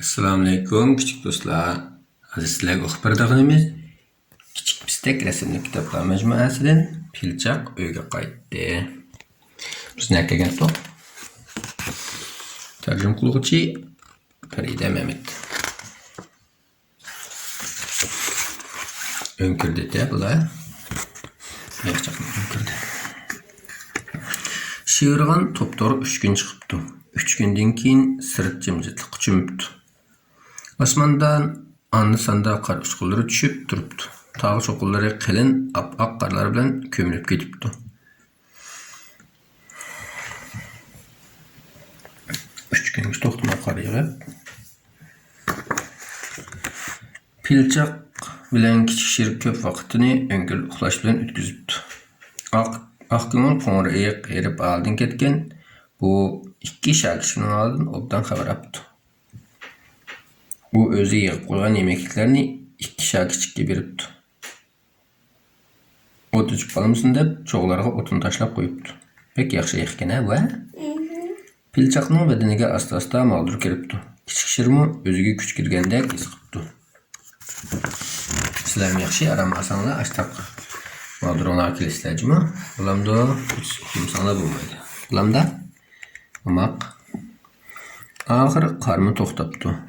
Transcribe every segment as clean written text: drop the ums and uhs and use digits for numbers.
Assalamu alaikum küçük dostlar. Aziz sizlerge oqib berdiğimiz Kichik Pistek resimli kitaplar mecmuasidan Pilchaq uyga qaytdi. Biz ne kelgan to'q? Tarjim qiluvchi Farida Mehmet. Önkürdü bular. Yaxshi önkürdü. Şiirgan toptor 3 gün çıkıptı. 3 günden keyin sırt jimjitlik çümüptü. Osmandan anlı sanda qar uçqulları düşüp turuptu. Tağ çoqulları qalin ap-aq qarlar bilan kömülüp ketipti. Üç günlük toxtuma qar yağıp. Pilchaq bilan kichik şir köp vaqtini öngül uxlash bilan o'tkazibdi. Aqko'ngil qo'ng'ir ayiq erib oldin ketgan bu ikki shagirdining oldin obdan xabar olibdi. Bu o'zi yig'ib qo'ygan yemekliklarni ikki shagirdiga beribdi. O't o'chib qolmasin deb cho'g'larga o'tini tashlab qo'yibdi. Pek yaxshi ekan va Pilchaqning badaniga asta-asta maldur kiribdi. Kichik shirmi o'ziga kuch kirgandek his qilibdi. Sizlar yaxshi aramasanglar ashtaq maldurlar kelisizlarmi? Ulamda kimsanglar bo'lmaydi. Ulamda amaq oxiri qarmi to'xtabdi.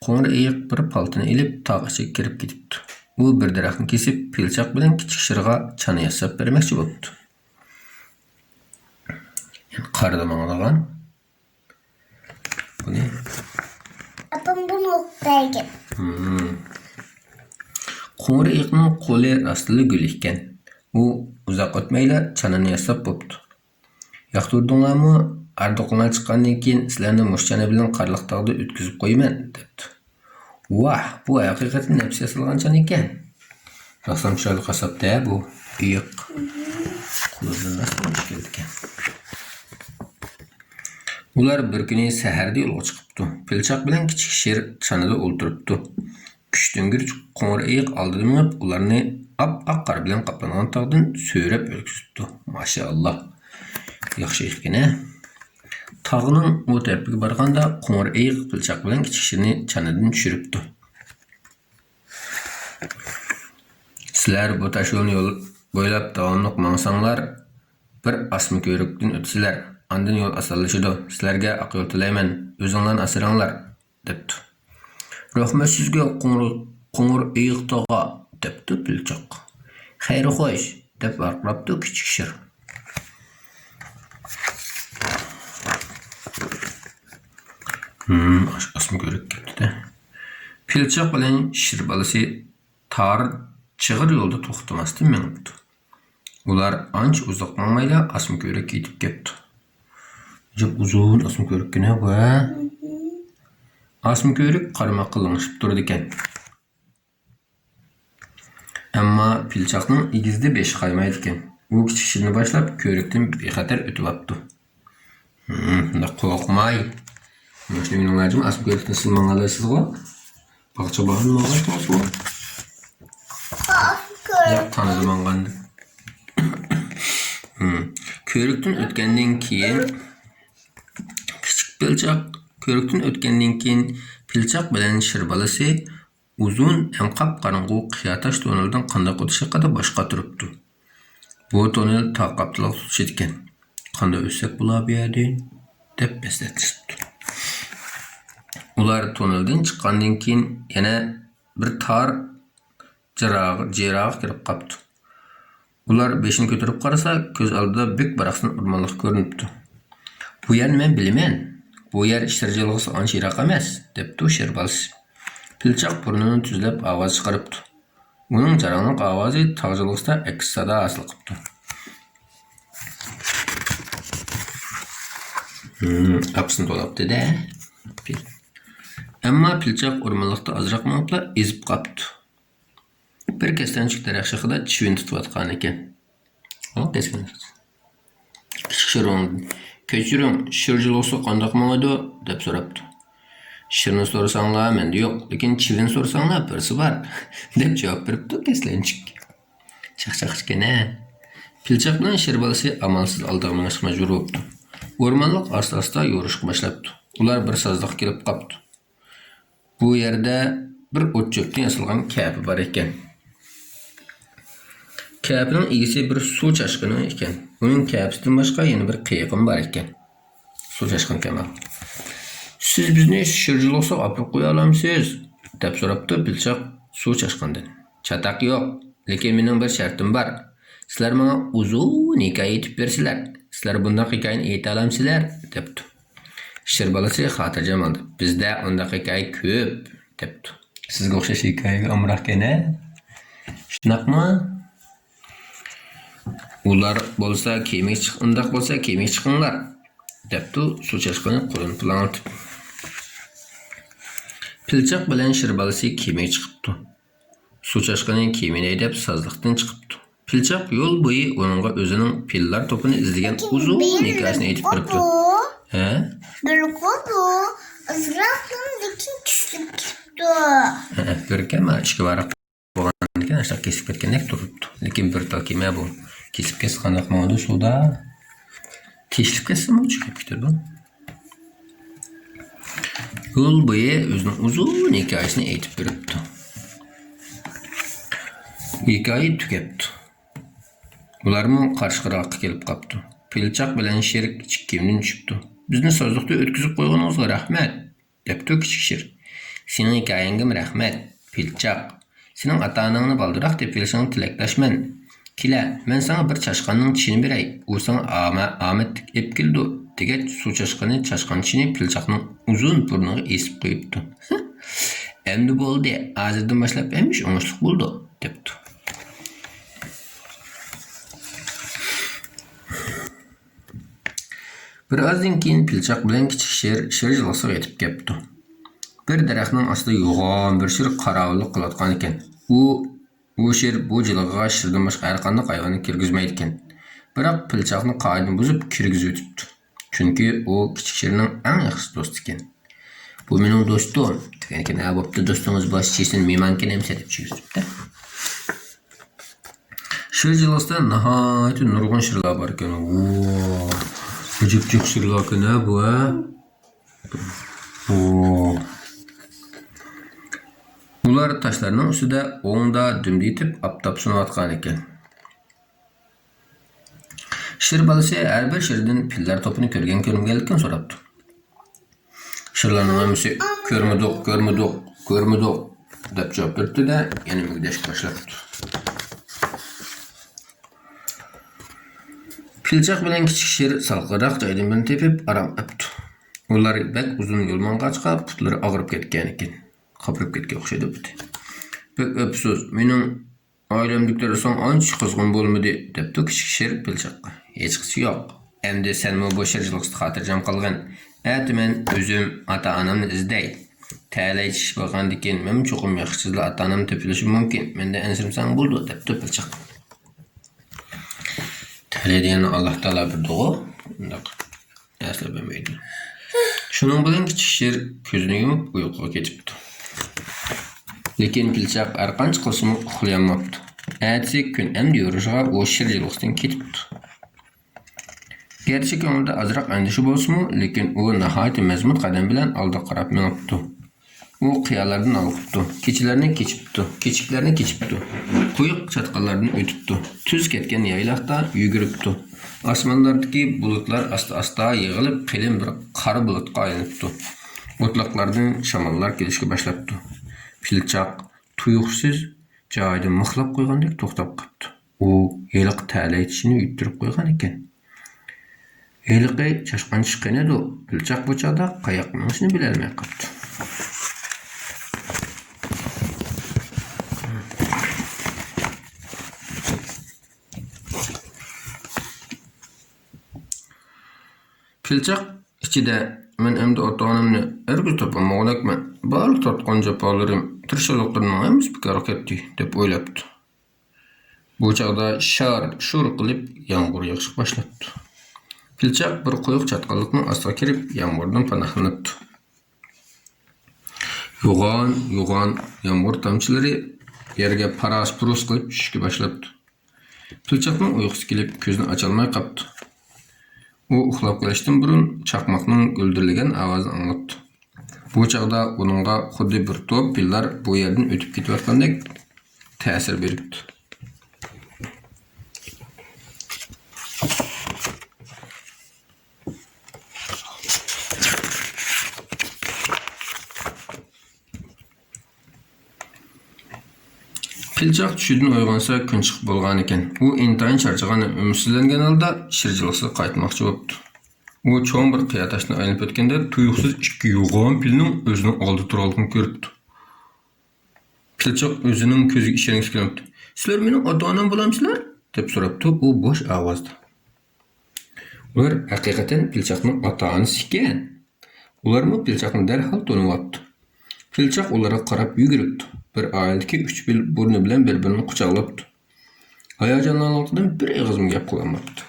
Qo'ng'ir ayiq bir paltini ilib tog' ichiga kirib ketibdi. U bir daraxtni kesib, Pilchaq bilan kichik shirga chana yasab bermoqchi bo'libdi. Qarda manglagan. Bu ne? Apam bunu okutayken. Qo'ng'ir ayiqning qo'li rostli gul ekan. U uzoq o'tmayla chanani yasab bo'pti. Yoqtirdinglarmi? Ardoqlar chiqqandan keyin sizlarni mushchana bilan qarliqtog'da o'tkazib qo'yman debdi. Vah, bu haqiqatan nafs yasalgan ekan. Rasam chiroyli qasabda bu ayiq. Qo'lidan nasib keldi ekan. Ular bir kuni saharda yo'lga chiqibdi. Pilchaq bilan kichik shir chanada o'ltiribdi. Kuchtingir qo'ng'ir ayiq oldida minib, ularni ap-aq qor bilan qoplangan tog'dan so'rab o'tkazibdi. Mashalloh. Yaxshi ekan-a. Tağının o tarafiga barganda qo'ng'ir ayiq Pilchaq bilan kichik shirni chanadan tushiribdi. Sizlar bu tash yo'lni bo'ylab davomli mangsanglar, bir asma ko'rikdan o'tsizlar, andin yo'l osonlashadi. Sizlarga aql tilayman, o'zinglarni asranglar, debdi. Rahmat sizga qo'ng'ir ayiq tog'a, debdi Pilchaq. Xayri xo'sh, deb varqirabdi kichik shir. Asma ko'rib ketdi. Pilchaq bilan shir balasi tar chig'ir yo'lda to'xtamasdan minibdi. Ular ancha uzoq bo'lmayla asma ko'rib ketib ketdi. Jab uzun asma ko'rikgina va asma ko'rik qarmoqqa langishib turdi ekan. Ammo Pilchaqning igizda beshi qaymaydi ekan. U kichik shirni boshlab ko'rikdan bexatar o'tib olibdi. Qo'rqmay. Yoshli minglajim asma ko'rikdan siz mangalasizmi? Baqcha bahon mangalasizmi? Ya tanıdım angandı. Körükten ötkendan keyin kichik Pilchaq körükten ötkendan keyin Pilchaq bilan shir balasi uzun ham qop-qorong'u qiyotash toneldan qanday o'tish haqida boshqa turibdi. Bu tonel taqoqliq tutish ekan. Qanday o'tsak bo'lar bu yerda deb eslatishdi. Ular toneldan chiqqandan keyin yana bir tar Cerrahı kirib qaptı. Ular beşini götürüp qarasa, göz aldida bek baraqsın ormanlıq görünüptü. Bu yer men bilmen. Bu yer iştircilgisi ancha yiroq emas, debdi shir balasi. Pilchaq burnini tuzlab ovoz chiqaribdi. Uning jaranglik ovozi tog'jilg'isida aks sado hosil qilibdi. Apsini to'labdi-da. Ammo Pilchaq o'rmonliqda ozroq minibla ezib qapti. Bir kestanchik daraxt shixida chivin tutayotgan ekan. O kestanchik. Kichik shir kechiring, shirjiloqsi qandoq mangadi deb so'rabdi. Shirni so'rasanglar menda yo'q, lekin chivin so'rasanglar birsi bor deb javob beribdi kestanchik. Chaqchaqchikana. Pilchaq bilan shir balasi amalsiz oldiga minishga majbur bo'libdi. O'rmonliq asta-asta yo'rishga boshlabdi. Ular bir sazliq kelib qapti. Bu yerde bir ot çöpten yasalgan käpi var eken. Käpinin egisi bir su çaşkını eken. Onun käpisinden başka yeni bir kıyıkın var eken. Su çaşkın Kemal. Siz bizni şırjıl olsa apıp koya alamsınız, dep soraptı Pilçak su çaşkından. Çatak yok, lekin mening bir şartım var. Sizler bana uzun hikaye etip bersiler. Sizler bundan hikayeni eyti alamsizlar, depti. Şir balası hatırcam aldı. Bizde ondan hikaye köp, depti. Sizge okşaş hikayege amrak gene. Şunak mı? Ular bolsa kemik çıkındak bolsa kemik çıkınlar, depti su çaşkını kolunu planlatıp. Pilçak bilen şir balası kemik çıkıptı. Su çaşkının kemini edip sazlıktan çıkıptı. Pilçak yol boyu onunla özünün pillar topunu izlegen uzun hikayesini etip duruptu. He? Bir kodu ızrakın lekin kesip gitti. Görken mi içki varak boğandiken aşağı kesip ketkenek duruptu. Lekin bir tal keme bu. Kesip kes kandak mağdu suda. Teşlip kesse mi çıkıp gitti bu? Yol boyu özünün uzun hikayesini etip duruptu. Hikaye tükepti. Ularmı karşı qıraqqa kelip qaptı. Pilçak bilen şerik kichik kemden düşüptü. Bizni sözlükte ötküzüp qo'yganingizga rahmat, depti kichik şer. Sening hikayangam rahmat, Pilçak. Sening ata-onangni baldiroq deb kelishingni tilakdashman. Kela, men sana bir chashqanning tishini beray. U sana omadlik ep keldi. Degach suv chashqani chashqan tishini Pilchakning uzun burniga esib qo'yibdi. Endi bo'ldi, hozirdan boshlab emish o'ngishlik bo'ldi, depti. Birazdan keyin Pilchak bilen kichik şer yılg'isiga yetib kepti. Bir daraxtning ostida yo'g'on bir şer qarovullik qilayotgan ekan. U şer bu jilg'iga shirdan boshqa har qanday hayvonni kirgizmaydi ekan. Biroq Pilchakni qoidani buzib kirgizib o'tibdi. Chunki u kichik sherning eng yaxshi do'sti ekan. Bu mening do'stim. Degan ekan, "Ha, bo'pti, do'stingiz bosh chesin, mehmonga nemsa deb chigizibdi." Şer jilg'isida nihoyat nurg'un shirlar bor ekan. Küçük şırlar ne bu ha? Ular taşlarının üstüde oğunda dümdeytip aptap sunayotgan ekan. Şir balası her bir şirden piller topunu körgen ko'ringanlikdan so'rabdi. Shirlarning hammasi ko'rmadik deb javob berdi-da, yana mugdash boshlabdi. Pilchak bilen kichik şer salqıroq joydan birini tepib aram qapti. Ular bek uzun yo'lman qachqa putlari og'rib ketgan ekan. Qopirib ketgan o'xshaydi bu. Bek afsus, mening oilamdiklar son ancha qizg'in bo'lmadi, debdi kichik sher Pilchakqa. Hech qisi yo'q. Endi senmi bu sherchilikda xotirjam qolgan. Ati men o'zim ota-onamni izday. Ta'laychish bo'lgandan keyin men cho'qim yaxshizlar ota-onam topilishim mumkin. Menda ensirimsan bo'ldi, debdi Pilchak. Tahliyeni Allah Teala bir doğu. Asla bilmeydi. Şunun bilen kichik sher ko'zini yumib uyquga ketibdi. Lekin Pilchak har qancha qilsa uxlayolmabdi. Ertasi kun endi yurishga u sher yilg'isidan ketibdi. Gerçi ko'nglida azroq andishi bo'lsa-mu, lekin u nihoyat mazmun qadam bilan oldiga qarab minibdi. U qiyalardan olqibdi, kechiklarini kechibdi, quyuq chatqallardan o'tibdi, tuz ketgan yaylaqda yuguribdi. Osmonlardagi bulutlar asta-asta yig'ilib, qalin bir qora bulutga aylanibdi. O'tloqlardan shamollar kelishga boshlabdi. Pilchak tuyuqsiz joyida mixlab qo'ygandek to'xtab qoldi. U yiliq ta'laychini yuttirib qo'ygan ekan. Yiliqi chashqan chiqqan edi. Pilchak bu chog'da qayoqqa minishni bilolmay qoldi. Pilchak ichida men endi ota-onamni erguz topolmoqman. Barliq tortgan jafolarim, tirishchiliklarning hammasi bekor ketdi deb o'ylabdi. Bu chog'da shur qilib yomg'ir yog'ishga boshlabdi. Pilchak bir quyuq chatqallikning ostiga kirib, yomg'irdan panohlanibdi. Yo'g'on yomg'ir tomchilari yerga paras-purus qilib tushishga boshlabdi. Pilchakning uyqusi kelib, ko'zini ocholmay qoldi. U uxlab qolishdan burun chaqmoqning guldirlagan ovozini anglatdi. Bu çağda onunğa xuddi bir top pillar bu yerden ötüp ketayotgandek ta'sir beripti. Pilchaq tushidan uyg'onsa kun chiqib bo'lgan ekan. U intayin charchagan, umidsizlangan holda shirjiliqsiz qaytmoqchi bo'libdi. U cho'ng bir qiya tashni aylanib o'tganda tuyuqsiz ikki yo'g'on pilning o'zining oldida turganligini ko'ribdi. Pilchaq o'zining ko'ziga ishongisi kelmabdi. "Sizlar mening ota-onam bo'lamsizlar?" deb so'rabdi u bo'sh ovozda. Ular haqiqatan Pilchaqning ota-onasi ekan. Ularmi Pilchaqni darhol taniyapti. Pilchaq ularga qarab yuguribdi. Bir oiladagi 3 pil burni bilan bir-birini quchoqlabdi. Hayajonlanganligidan bir og'izmi gap qilolmabdi.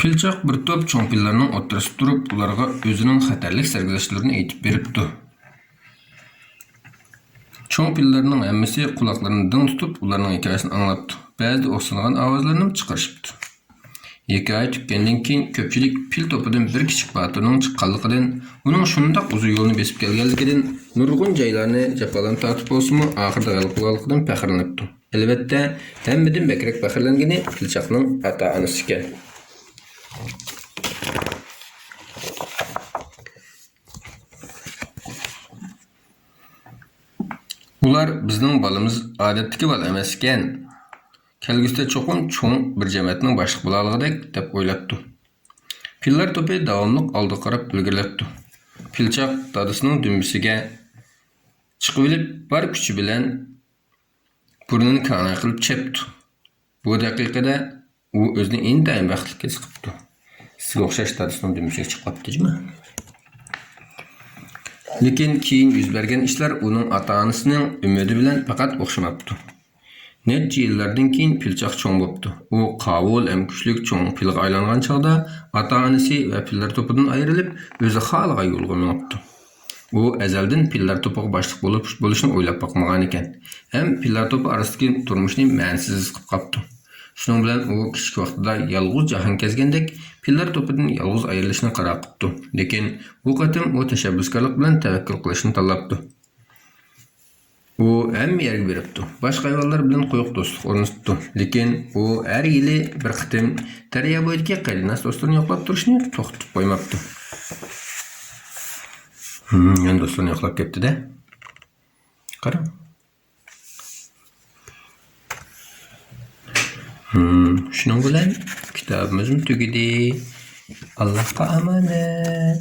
Pilchaq bir top cho'ng pillarning o'rtasida turib, ularga o'zining xatarlik sarguzashtlarini aytib beribdi. Cho'ng pillarning hammasi quloqlarini ding tutib, ularning hikoyasini anglabdi. Ba'zida o'xshagan ovozlarni chiqarishibdi. Hikoya tugagandan keyin ko'pchilik pil to'pidan bir kichik batirning chiqqanligidan, uning shundoq uzun yo'lni besib kelganligidan, nurg'un joylarni jafolan tortib bo'lsa-mu, oxirida g'alaba qilganligidan faxrlanibdi. Albatta, hammadan bakrak faxrlangani Pilchaqning ota-onasi ekan. Ular bizning balamiz odatdagi bola emas ekan. Kelgusida cho'qim cho'ng bir jamiyatning boshliq bo'laligidek deb o'ylabdi. Pillar to'pi davomli oldiga qarab ilgirlabdi. Pilchaq dadasining dumbisiga chiqib olib, bor kuchi bilan burnini kana qilib chepdi. Bu daqiqada u o'zini intayin baxtli his qilibdi. Sizga o'xshash dadasining dumbisiga chiqib qolibdimi? Lekin keyin yuz bergan ishlar uning ota-onasining umidi bilan faqat o'xshamabdi. Necha yillardan keyin Pilchaq cho'ng bo'libdi. U qovul ham kuchlik cho'ng pilga aylangan chog'da ota-onasi va pillar to'pidan ayrilib, o'zi xohlagan yo'lga minibdi. U azaldan pillar to'piga boshliq bo'lishni o'ylab boqmagan ekan. Ham pillar to'pi orasidagi turmushni ma'nisiz qilib qopdi. Shuning bilan u kichik vaqtida yolg'iz jahon kezgandek pillar to'pidan yolg'iz ayrilishni qaror qildi. Lekin bu qatim u tashabbuskorlik bilan tavakkul qilishni tanlabdi. U hamma yerga beribdi. Boshqa hayvonlar bilan quyuq do'stlik o'rnatdi. Lekin u har yili bir qatim daryo bo'yidagi qaylinas do'stlarini yo'qlab turishni to'xtatib qo'ymabdi. Endi do'stlarni yo'qlab ketdi-da. Qara. Shuning bilan kitobimiz tugadi. Allohga omonat.